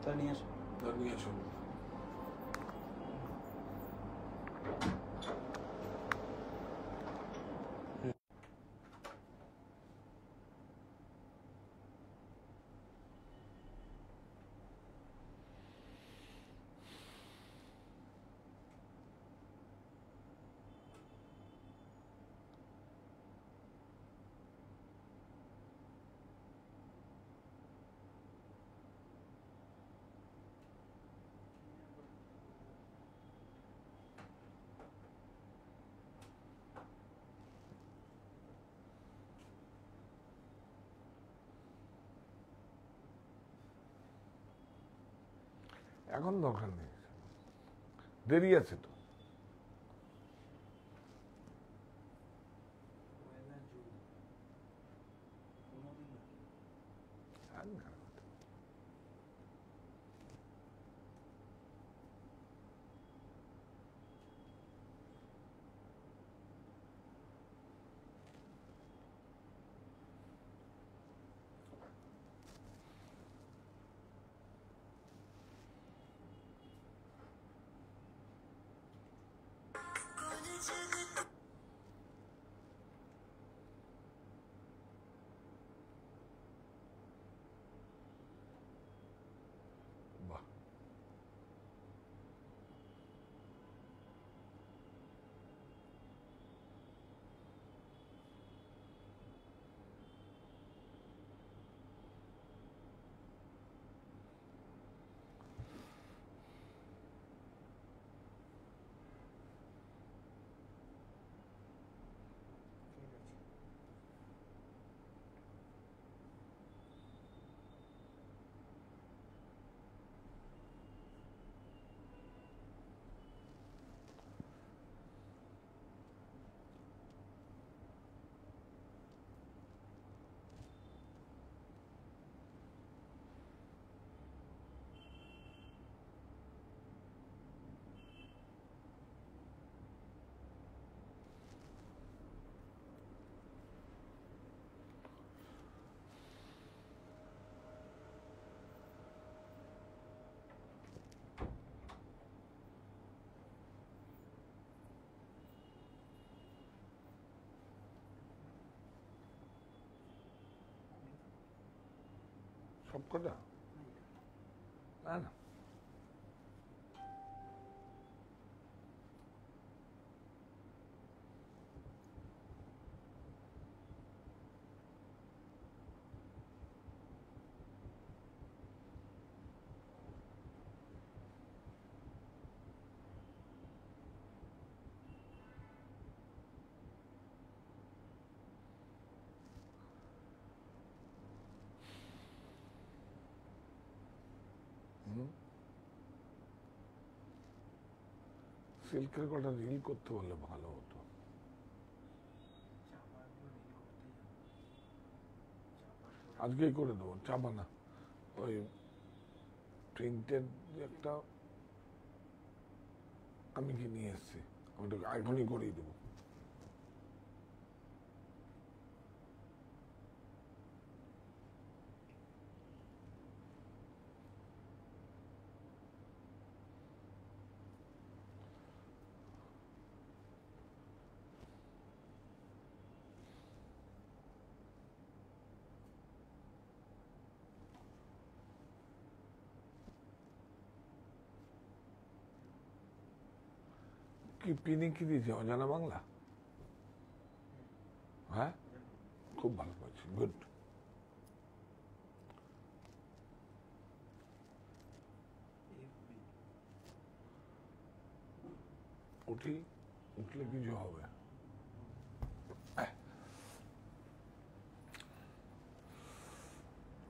তা নিয়ে আসো। নিয়ে আসুন। এখন দরকার নেই, দেরি আছে তো। বাহ, সব কটা না না, সিল্কের কটা রিল করতে বললে ভালো হতো। আজকেই করে দেবো, চাপা না, ওই প্রিন্টেড একটা আমি কি নিয়ে এসছি, ওটা এখনই করিয়ে দেবো। কি পিনি কি দিয়েছে, অজানা বাংলা? হ্যাঁ, খুব ভালো পাচ্ছি, গুড। উঠি, উঠলে কিছু হবে।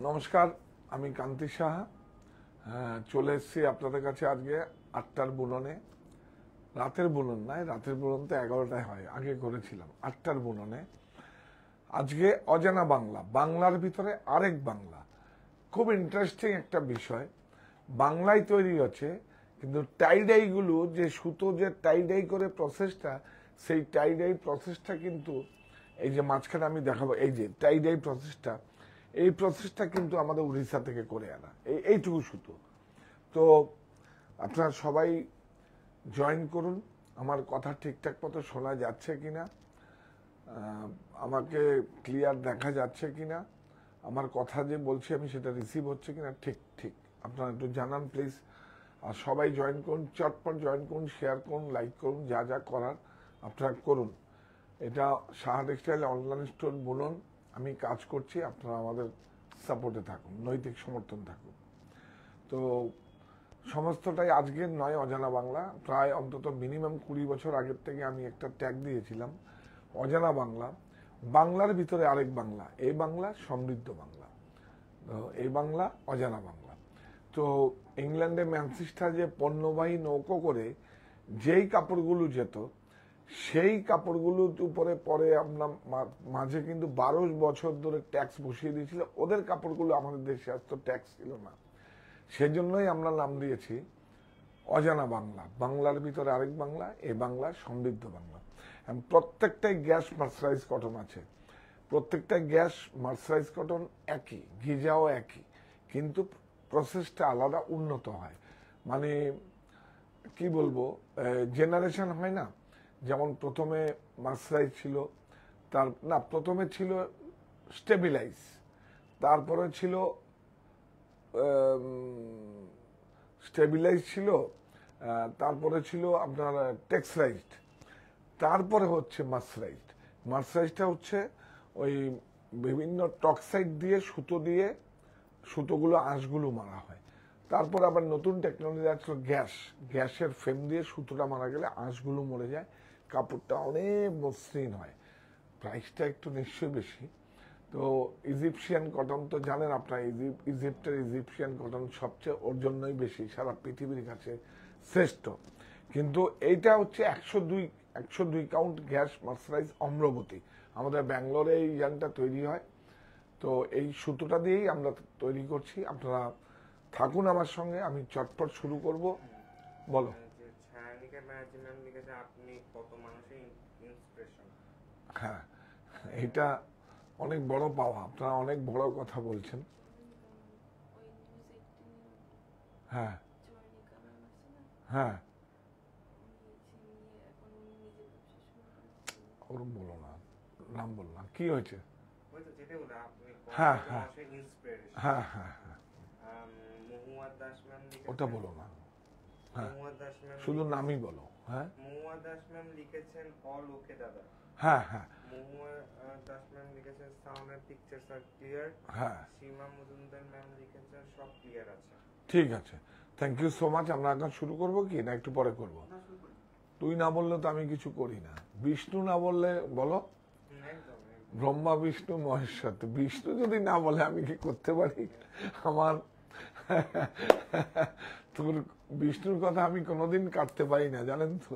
নমস্কার, আমি কান্তি সাহা। চলে এসেছি আপনাদের কাছে আজকে 8টার বুননে। রাতের বুনন নয়, রাতের বুনন তো 11টায় হয়, আগে করেছিলাম 8টার বুননে। আজকে অজানা বাংলা, বাংলার ভিতরে আরেক বাংলা। খুব ইন্টারেস্টিং একটা বিষয়, বাংলায় তৈরি হচ্ছে, কিন্তু টাইডাইগুলো যে সুতো যে টাইডাই করে প্রসেসটা, সেই টাইডাই প্রসেসটা কিন্তু এই যে মাঝখানে আমি দেখাবো, এই যে টাইডাই প্রসেসটা, এই প্রসেসটা কিন্তু আমাদের উড়িষ্যা থেকে করে আনা, এইটুকু সুতো। তো আপনারা সবাই জয়েন করুন। আমার কথা ঠিকঠাক মতো শোনা যাচ্ছে কিনা, আমাকে ক্লিয়ার দেখা যাচ্ছে কিনা, আমার কথা যে বলছি আমি সেটা রিসিভ হচ্ছে কিনা, ঠিক ঠিক আপনারা একটু জানান প্লিজ। আর সবাই জয়েন করুন, চটপট জয়েন করুন, শেয়ার করুন, লাইক করুন, যা যা করার আপনারা করুন। এটা সাহা টেক্সটাইল অনলাইন স্টোর বুনন, আমি কাজ করছি, আপনারা আমাদের সাপোর্টে থাকুন, নৈতিক সমর্থন থাকুন। তো সমস্তটাই আজকের নয়, অজানা বাংলা। প্রায় অন্তত মিনিমাম 20 বছর আগের থেকে আমি একটা ট্যাগ দিয়েছিলাম, অজানা বাংলা, বাংলার ভিতরে আরেক বাংলা, এই বাংলা সমৃদ্ধ বাংলা, এই বাংলা অজানা বাংলা। তো ইংল্যান্ডে ম্যানচেস্টার যে পণ্যবাহী নৌকো করে যেই কাপড়গুলো যেত, সেই কাপড়গুলোর উপরে পরে আপনার মাঝে কিন্তু 12 বছর ধরে ট্যাক্স বসিয়ে দিয়েছিল। ওদের কাপড়গুলো আমাদের দেশে আসতো, ট্যাক্স ছিল না। সেজন্যই আমরা নাম দিয়েছি অজানা বাংলা, বাংলার ভিতরে আরেক বাংলা, এ বাংলা সমৃদ্ধ বাংলা। প্রত্যেকটাই গ্যাস মার্সারাইজ কটন আছে, প্রত্যেকটা গ্যাস মার্সারাইজ কটন একই, গিজাও একই, কিন্তু প্রসেসটা আলাদা, উন্নত হয়। মানে কি বলবো, জেনারেশন হয় না, যেমন প্রথমে মার্সারাইজ ছিল, তার না প্রথমে ছিল স্টেবিলাইজ, তারপরে ছিল স্টেবিলাইজ ছিল, তারপরে ছিল আপনার টেক্সচারাইজড, তারপরে হচ্ছে মার্সারাইজড। মার্সারাইজটা হচ্ছে ওই বিভিন্ন টক্সাইড দিয়ে সুতো দিয়ে সুতোগুলো আঁশগুলো মারা হয়। তারপর আবার নতুন টেকনোলজি আসলো গ্যাস, গ্যাসের ফ্রেম দিয়ে সুতোটা মারা গেলে আঁশগুলো মরে যায়, কাপড়টা অনেক মসৃণ হয়, প্রাইসটা একটু নিশ্চয়ই বেশি। তো ইজিপশিয়ান কটন তো জানেন আপনার, ইজিপ্টের ইজিপশিয়ান কটন সবচেয়ে ওর জন্যই বেশি, সারা পৃথিবীর কাছে শ্রেষ্ঠ। কিন্তু এইটা হচ্ছে 102 কাউন্ট গ্যাস মার্সারাইজ অম্রবতী, আমাদের ব্যাঙ্গালোরে এই ইয়ানটা তৈরি হয়। তো এই সুতোটা দিয়েই আমরা তৈরি করছি। আপনারা থাকুন আমার সঙ্গে, আমি চটপট শুরু করব। বলো। হ্যাঁ, এটা অনেক বড় পাওয়া, আপনারা অনেক বড় কথা বলছেন। হ্যাঁ হ্যাঁ, ওরম বলো না, নাম বলো না, কি হয়েছে? হ্যাঁ হ্যাঁ হ্যাঁ হ্যাঁ হ্যাঁ, ওটা বলো না, হ্যাঁ শুধু নামই বলো। হ্যাঁ মহুয়া দাস ম্যাম লিখেছেন অল ওকে দাদা। হ্যাঁ হ্যাঁ, মহুয়া দাস ম্যাম লিখেছেন সাউন্ড এন্ড পিকচারস আর ক্লিয়ার। হ্যাঁ, সীমা মজুমদার ম্যাম লিখেছেন সব ক্লিয়ার আছে। ঠিক আছে, থ্যাংক ইউ সো মাচ। আমরা এখন শুরু করব কি না একটু পরে করব? তুই না বললে তো আমি কিছু করি না। বিষ্ণু না বললে বলো, ব্রহ্মা বিষ্ণু মহেশ্বর, তো বিষ্ণু যদি না বলে আমি কি করতে পারি? আমার তোর বিষ্ণুর কথা আমি কোনোদিন কাটতে পারি না, জানেন তো।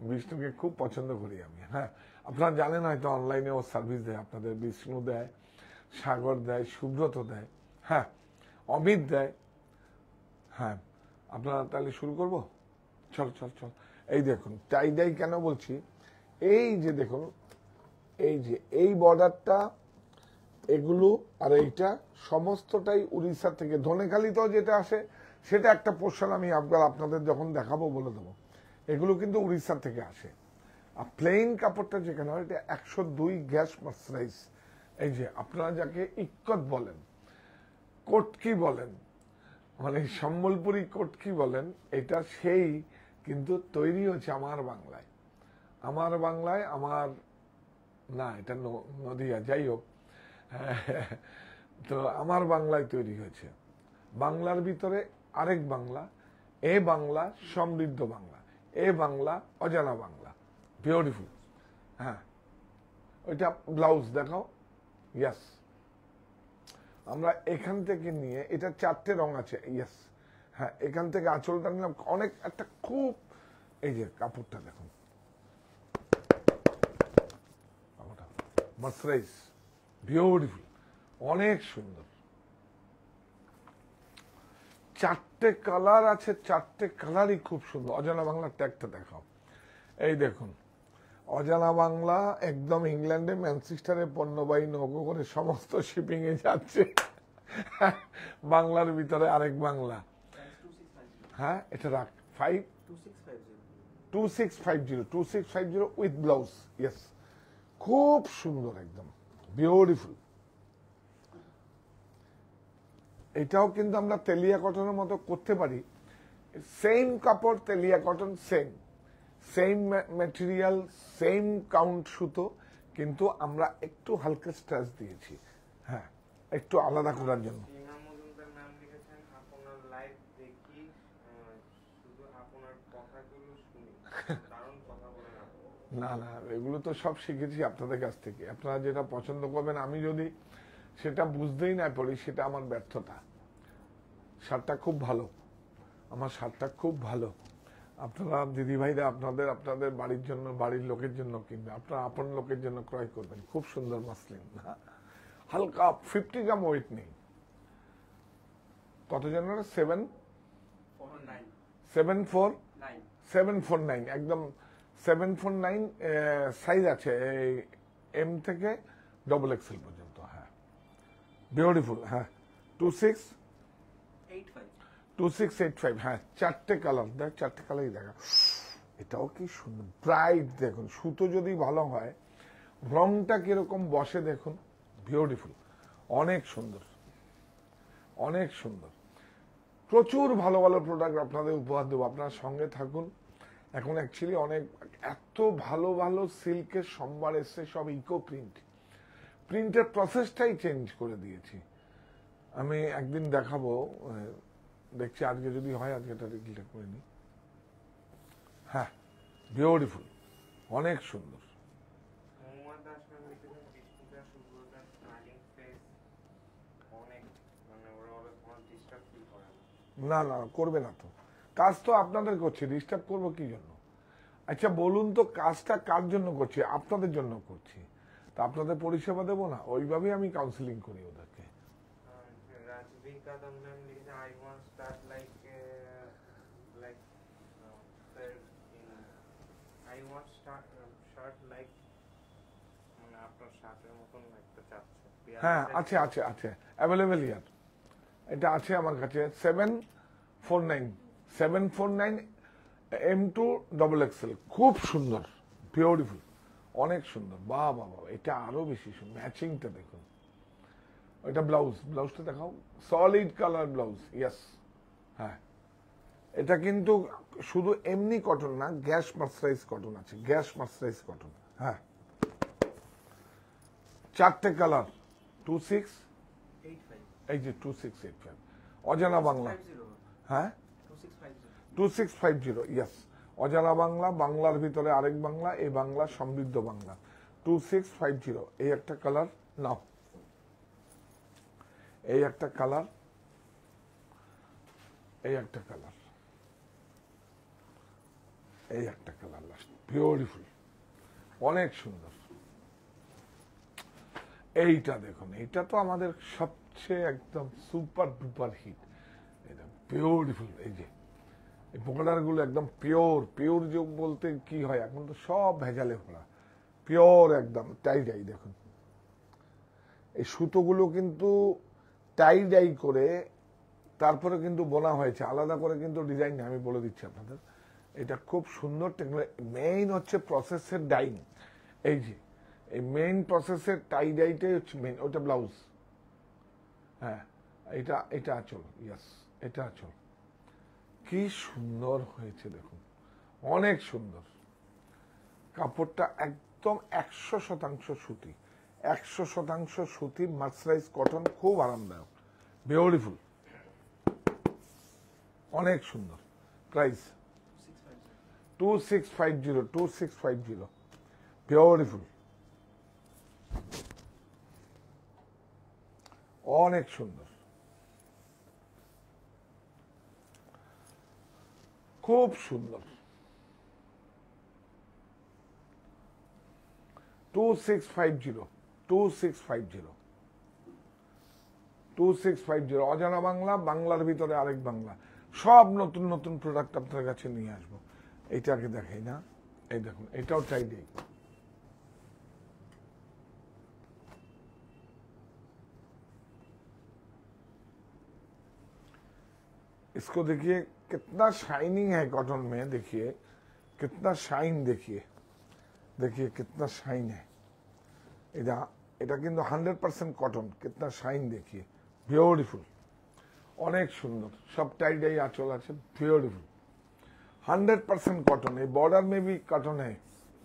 বিষ্ণুকে খুব পছন্দ করি আমি। হ্যাঁ, আপনারা জানেন হয়তো অনলাইনে ও সার্ভিস দেয় আপনাদের, বিষ্ণু দেয়, সাগর দেয়, সুব্রত দেয়, হ্যাঁ অমিত দেয়। হ্যাঁ, আপনারা তাহলে শুরু করব? চল চল চল। এই দেখুন টাই ডাই কেন বলছি, এই যে দেখুন, এই যে এই বর্ডারটা, এগুলো আর এইটা সমস্তটাই উড়িষ্যা থেকে, ধনেখালিতেও যেটা আসে সেটা একটা পোর্শন আমি আপনাদের যখন দেখাবো বলে দেবো। এগুলো কিন্তু উড়িষ্যা থেকে আসে। আর প্লেন কাপড়টা যেখানে হয় এটা 102 গ্যাস মার্সারাইজ। এই যে আপনারা যাকে ইক্কত বলেন, কোটকি বলেন, মানে সম্বলপুরি কোটকি বলেন, এটা সেই কিন্তু তৈরি হচ্ছে আমার বাংলায়। আমার বাংলায়, আমার না এটা নদিয়া, যাই হোক, তো আমার বাংলায় তৈরি হয়েছে। বাংলার ভিতরে আরেক বাংলা, এ বাংলা সমৃদ্ধ বাংলা, এ বাংলা অজানা বাংলা, বিউটিফুল। হ্যাঁ, ওইটা ব্লাউজ দেখাও। ইয়েস, আমরা এখান থেকে নিয়ে, এটা 4টে রং আছে। ইয়েস, হ্যাঁ, এখান থেকে আঁচলটা নিলাম, অনেক একটা খুব, এই যে কাপড়টা দেখুন, মার্সারাইজ, বিউটিফুল, অনেক সুন্দর। 4টে কালার আছে, 4টে কালারই খুব সুন্দর। অজানা বাংলার ট্যাগটা দেখাও। এই দেখুন, অজানা বাংলা একদম ইংল্যান্ডে ম্যানচেস্টারে পণ্যবাহী নৌকো করে সমস্ত শিপিং এ যাচ্ছে। বাংলার ভিতরে আরেক বাংলা। হ্যাঁ এটা রাখ 5 2650 2650 উইথ ব্লাউজ ইয়েস খুব সুন্দর একদম বিউটিফুল এটাও কিন্তু আমরা তেলিয়া কটনের মতো করতে পারি সেম কাপড় তেলিয়া cotton same material same count সুতো কিন্তু আমরা একটু হালকা স্ট্রেস দিয়েছি হ্যাঁ একটু আলাদা করার জন্য সীমা মজুমদার ম্যাম লিখেছেন আপনার লাইভ দেখি শুধু আপনার কথাগুলো শুনি দারুণ কথা বলেন আপনি। না না এগুলো তো সব শিখেছি আপনাদের কাছ থেকে আপনারা যেটা পছন্দ করবেন আমি যদি সেটা বুঝতেই না পারি সেটা আমার ব্যর্থতা শার্টটা খুব ভালো আমার শার্টটা খুব ভালো আপনারা দিদিভাইরা আপনাদের বাড়ির জন্য বাড়ির লোকের জন্য কিনবে আপনারা আপন লোকের জন্য ক্রয় করবেন খুব সুন্দর মাসলিন হালকা 50 গ্রাম ওয়েট নেই কত জন 749 একদম 749 সাইজ আছে এম থেকে ডবল এক্সেল পর্যন্ত হ্যাঁ বিউটিফুল হ্যাঁ 2685 হ্যাঁ চারটে কালার দেখ চারটে কালারই দেখা এটাও কি সুন্দর ব্রাইট দেখুন সুতো যদি ভালো হয় রংটা কিরকম বসে দেখুন বিউটিফুল অনেক সুন্দর প্রচুর ভালো ভালো প্রোডাক্ট আপনাদের উপহার দেবো আপনার সঙ্গে থাকুন এখন অ্যাকচুয়ালি অনেক এত ভালো ভালো সিল্কের সম্ভার এসছে সব ইকো প্রিন্টের প্রসেসটাই চেঞ্জ করে দিয়েছি আমি একদিন দেখাবো দেখছি আজকে যদি হয় আজকে এটা রিক্লিটা করে নিই হ্যাঁ বিউটিফুল অনেক সুন্দর মোহাম্মদ দাস ম্যাম লিখেছেন বিষ্ণুদা সুব্রতা স্মাইলিং ফেস অনেক মানে ওরা কোনো ডিস্টার্ব ফিল করে না না করবে না তো কাজ তো আপনাদের করছি ডিস্টার্ব করবো কি জন্য আচ্ছা বলুন তো কাজটা কার জন্য করছি আপনাদের জন্য করছি তা আপনাদের পরিষেবা দেবো না ওইভাবেই আমি কাউন্সিলিং করি ওদেরকে রাজবীর কাদম ম্যাম লিখেছেন I want start like I want start shirt like মানে আপনার শার্টের মতন একটা চাচ্ছে হ্যাঁ আছে অ্যাভেলেবেল ইয়ার এটা আছে আমার কাছে 749 M2 ডবল এক্সেল খুব সুন্দর বিউটিফুল অনেক সুন্দর বাবা এটা আরো বেশি সুন্দর ম্যাচিংটা দেখুন এটা ব্লাউজটা দেখাও সলিড কালার ব্লাউজ ইয়েস হ্যাঁ এটা কিন্তু শুধু এমনি কটন না গ্যাস মার্সারাইজ কটন আছে হ্যাঁ চারটে কালার 2685 অজানা বাংলা হ্যাঁ 2650 ইয়েস অজানা বাংলা বাংলার ভিতরে আরেক বাংলা এই বাংলা সমৃদ্ধ বাংলা 2650 এই একটা কালার নাও এই একটা কালার লাস্ট বিউটিফুল অনেক সুন্দর এইটা দেখুন এইটা তো আমাদের সবচেয়ে একদম সুপার ডুপার হিট এটা বিউটিফুল এই যে এই পোকাটার গুলো একদম পিওর যে বলতে কি হয় এখন তো সব ভেজালে ভরা পিওর একদম টাই দেখুন এই সুতোগুলো কিন্তু টাই করে তারপরে কিন্তু বোনা হয়েছে আলাদা করে কিন্তু ডিজাইন আমি বলে দিচ্ছি আপনাদের এটা খুব সুন্দর টেকনোলজি মেইন হচ্ছে প্রসেসের ডাইং এই যে এই মেইন প্রসেসের টাইটাই হচ্ছে মেইন ওটা ব্লাউজ হ্যাঁ এটা আঁচল ইয়েস এটা আঁচল কি সুন্দর হয়েছে দেখুন অনেক সুন্দর কাপড়টা একদম 100% সুতি 100% সুতি মার্সারাইজ কটন খুব আরামদায়ক বিউটিফুল অনেক সুন্দর প্রাইস 2650 বিউটিফুল অনেক সুন্দর খুব সুন্দর 2650 অজানা বাংলা বাংলার ভিতরে আরেক বাংলা সব নতুন প্রোডাক্ট আপনার কাছে নিয়ে আসবো এইটাকে দেখাই না এই দেখুন এটাও চাই দেই इसको देखिए कितना शाइनिंग है कॉटन में, देखिए कितना शाइन, देखिए देखिए कितना शाइन है। এটা এটা কিন্তু 100% কটন, कितना শাইন देखिए, বিউটিফুল, অনেক সুন্দর, সব টাই ডাই আঁচল আছে, বিউটিফुल 100% कॉटन। ये बॉर्डर में भी कॉटन है,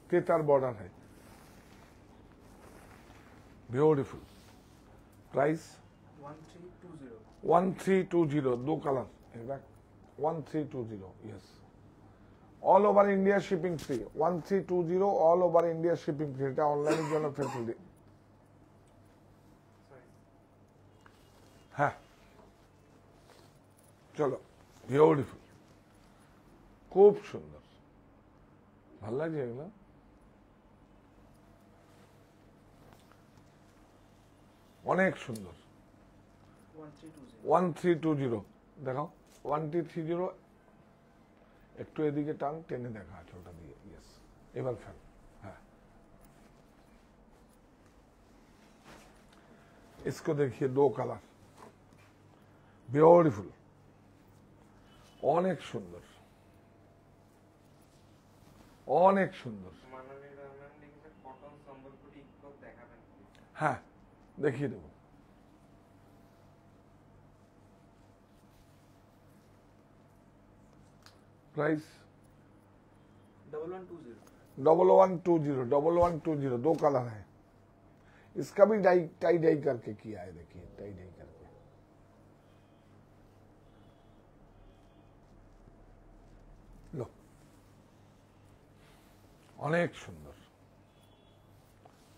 केतार बॉर्डर है, beautiful. Price 1320, 2 colour, 1320, yes. All over India shipping free, 1320 all over India shipping free. এটা অনলাইনের জন্য ফ্যাসিলিটি। হ্যাঁ চলো, বিউটিফুল, খুব সুন্দর, ভাল লাগছে এগুলো। অনেক সুন্দর। 1320 দেখাও, 1330, একটু এদিকে টান, টেনে দেখা আছে ওটা দিয়ে, ইয়েস। এবার ফেল, হ্যাঁ। इसको देखिए 2 कलर, বিউটিফুল, অনেক সুন্দর, অনেক সুন্দর। মাননীয় রহমান লিখেছে কটন সম্বলপুরি ইকো দেখাবেন। হ্যাঁ দেখিয়ে দেবো। प्राइस 1120, 2 कलर है। इसका भी टाई डाई करके किया है, देखिए टाई डाई करके। लो, অনেক সুন্দর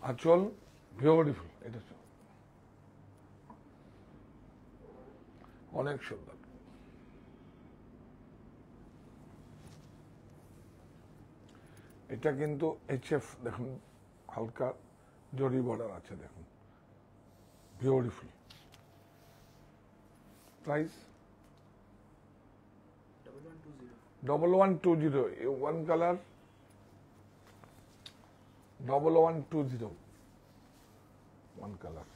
আঁচল, বিউটিফুল, এটা অনেক সুন্দর। এটা কিন্তু এইচএফ, দেখুন হালকা জরি বর্ডার আছে, দেখুন বিউটিফুল। Price 1120, 1 colour 1120, 1 colour.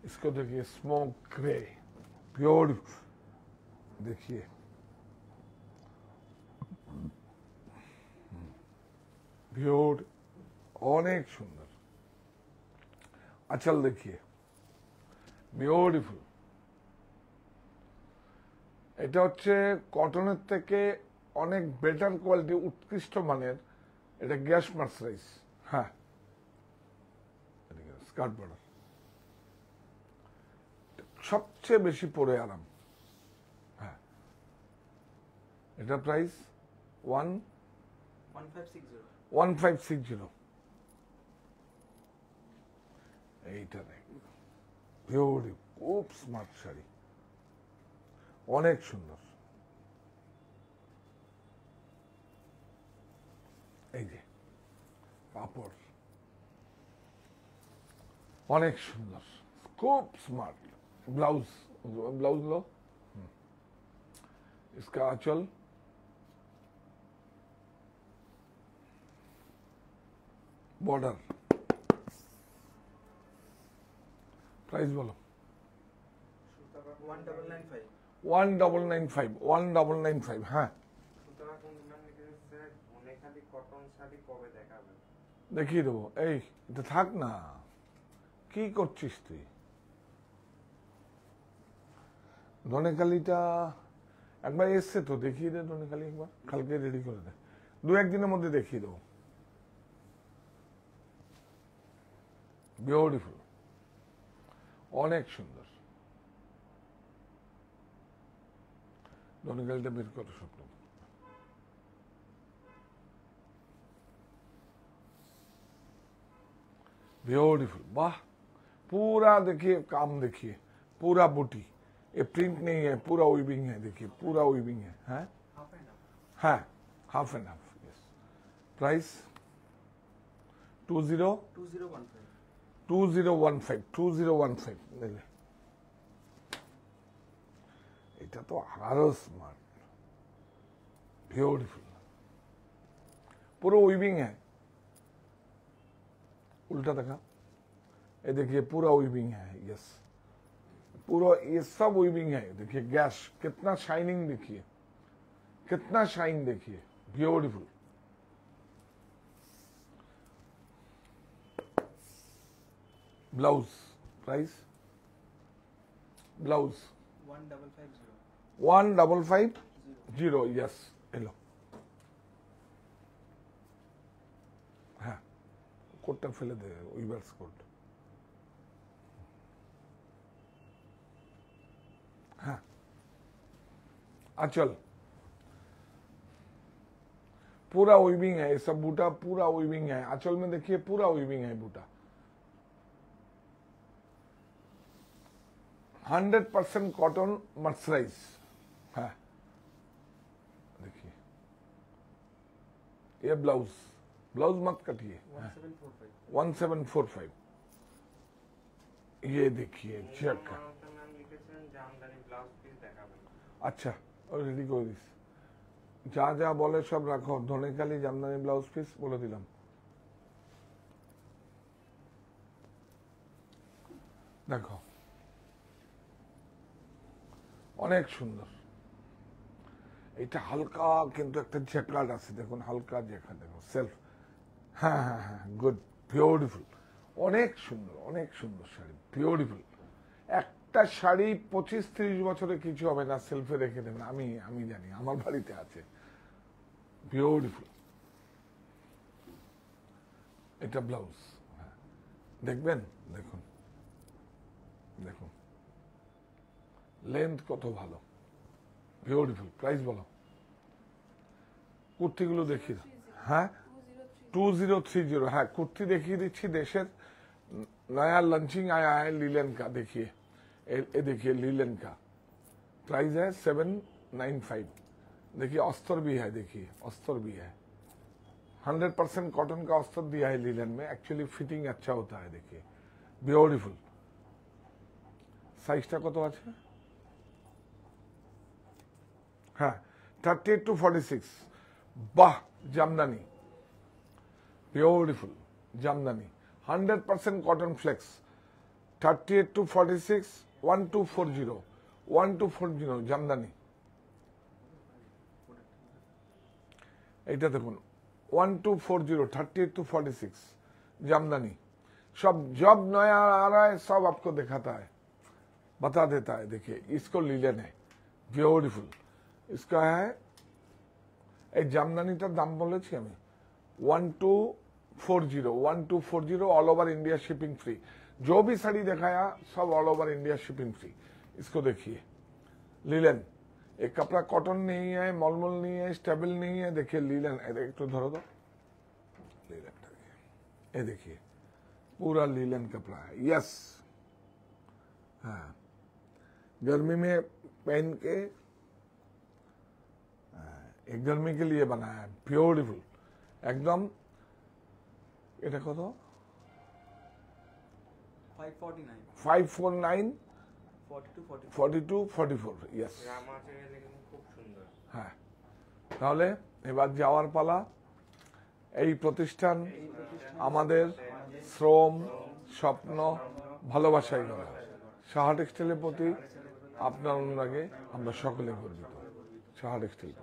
इसको देखिए स्मोक ग्रे, ब्यूटीफुल, देखिए বিউটি, অনেক সুন্দর। আঁচল देखिए বিউটিফুল। এটা হচ্ছে কটনের থেকে অনেক বেটার কোয়ালিটি, উৎকৃষ্ট মানের। এটা গ্যাস মার্সারাইজ, হ্যাঁ। স্কার্ট বর্ডার, সবচেয়ে বেশি পরে আরাম, হ্যাঁ। এটা প্রাইস 1560। এইটা দেখ, বিউটি, খুব স্মার্ট শাড়ি, অনেক সুন্দর। এই যে কাপড়, অনেক সুন্দর, খুব স্মার্ট। ব্লাউজ, ব্লাউজ লো, इसका आंचल, बॉर्डर। प्राइस बोलो 1995, हाँ। দেখিয়ে দেবো, এই এটা থাক না, কি করছিস তুই? ধনেখালিটা একবার এসছে তো, দেখিয়ে দে ধনেখালি একবার, কালকে রেডি করে দে, 2-1 দিনের মধ্যে দেখিয়ে দেবো। বিউটিফুল, অনেক সুন্দর। ধনেখালিটা বের করো স্বপ্ন। ब्यूटीफुल, वाह, पूरा देखिए काम, देखिए पूरा बूटी, ये प्रिंट नहीं है, पूरा वीविंग है, देखिए पूरा वीविंग है, हाँ half and half, yes. Price 2015, এটা তো আরো স্মার্ট, ब्यूटीफुल, पूरा वीविंग है। उल्टा देखा, ये देखिए पूरा वीविंग है, यस, पूरा ये सब वीविंग है। देखिए गैस कितना शाइनिंग, देखिए कितना शाइन, देखिए beautiful. Blouse price, blouse 1550 yes এলো। হ্যাঁ কোটটা ফেলে দে, উইভার্স কোট। हाँ आंचल पूरा वीविंग है, ये सब बूटा पूरा वीविंग है। आंचल में देखिए पूरा वीविंग है बूटा, 100% कॉटन मर्सराइज है। देखिए ये ब्लाउज, ब्लाउज मत कटिए, 1745 ये देखिए चेक। আচ্ছা ওই রেডি করে দিস, যা যা বলে সব রাখো। ধনেখালি জামদানি ব্লাউজ পিস বলে দিলাম। দেখো অনেক সুন্দর, এটা হালকা কিন্তু একটা জ্যাকার্ড আছে, দেখুন হালকা জ্যাকার্ড, দেখো সেলফ। হ্যাঁ হ্যাঁ হ্যাঁ গুড, বিউটিফুল, অনেক সুন্দর, অনেক সুন্দর শাড়ি, বিউটিফুল। একটা শাড়ি 25-30 বছরে কিছু হবে না, সেলফে রেখে দেবেন। আমি জানি, আমার বাড়িতে আছে, বিউটিফুল। এটা ব্লাউজ দেখবেন, দেখুন দেখুন লেন্থ কত ভালো, বিউটিফুল। প্রাইস বলো, কুর্তিগুলো দেখিয়ে দাও। হ্যাঁ 2030, हाँ कुर्ती देखिए दिच्छी देशर नया लंचिंग आया है लीलन का। देखिए ये देखिए लीलन का प्राइस है 795। देखिए अस्तर भी है, देखिए अस्तर भी है, 100% कॉटन का अस्तर दिया है लीलन में। एक्चुअली फिटिंग अच्छा होता है, देखिए ब्यूटीफुल। साइजटा कत আছে? हाँ 38 to 46। বাহ jamdani, beautiful jamdani, 100% cotton flex, 38 to 46, 1240 jamdani. এইটা দেখুন 1240, 38 to 46 জামদানি। सब जब नया आ रहा है सब आपको दिखाता है, बता देता है। देखिए इसको लीलन है, ब्यूटीफुल। इसका है এই জামদানিটার দাম বলেছি আমি 1240 all over India shipping free. जो भी साड़ी दिखाया सब all over India shipping free. इसको देखिए लीलन, एक कपड़ा कॉटन नहीं है, मलमल नहीं है, स्टेबल नहीं है। देखिए लीलन, एक तो धरो दो लीलन, ये देखिए पूरा लीलन कपड़ा है। यस हाँ गर्मी में पहन के, एक गर्मी के लिए बनाया है, ब्यूटीफुल एकदम। এটা কত? 549 42 44 यस। হ্যাঁ তাহলে এবার যাওয়ার পালা। এই প্রতিষ্ঠান আমাদের শ্রম, স্বপ্ন, ভালোবাসায় গড়া। সাহা টেক্সটাইলের প্রতি আপনার অনুরাগে আমরা সকলে গর্বিত। সাহা টেক্সটাইল।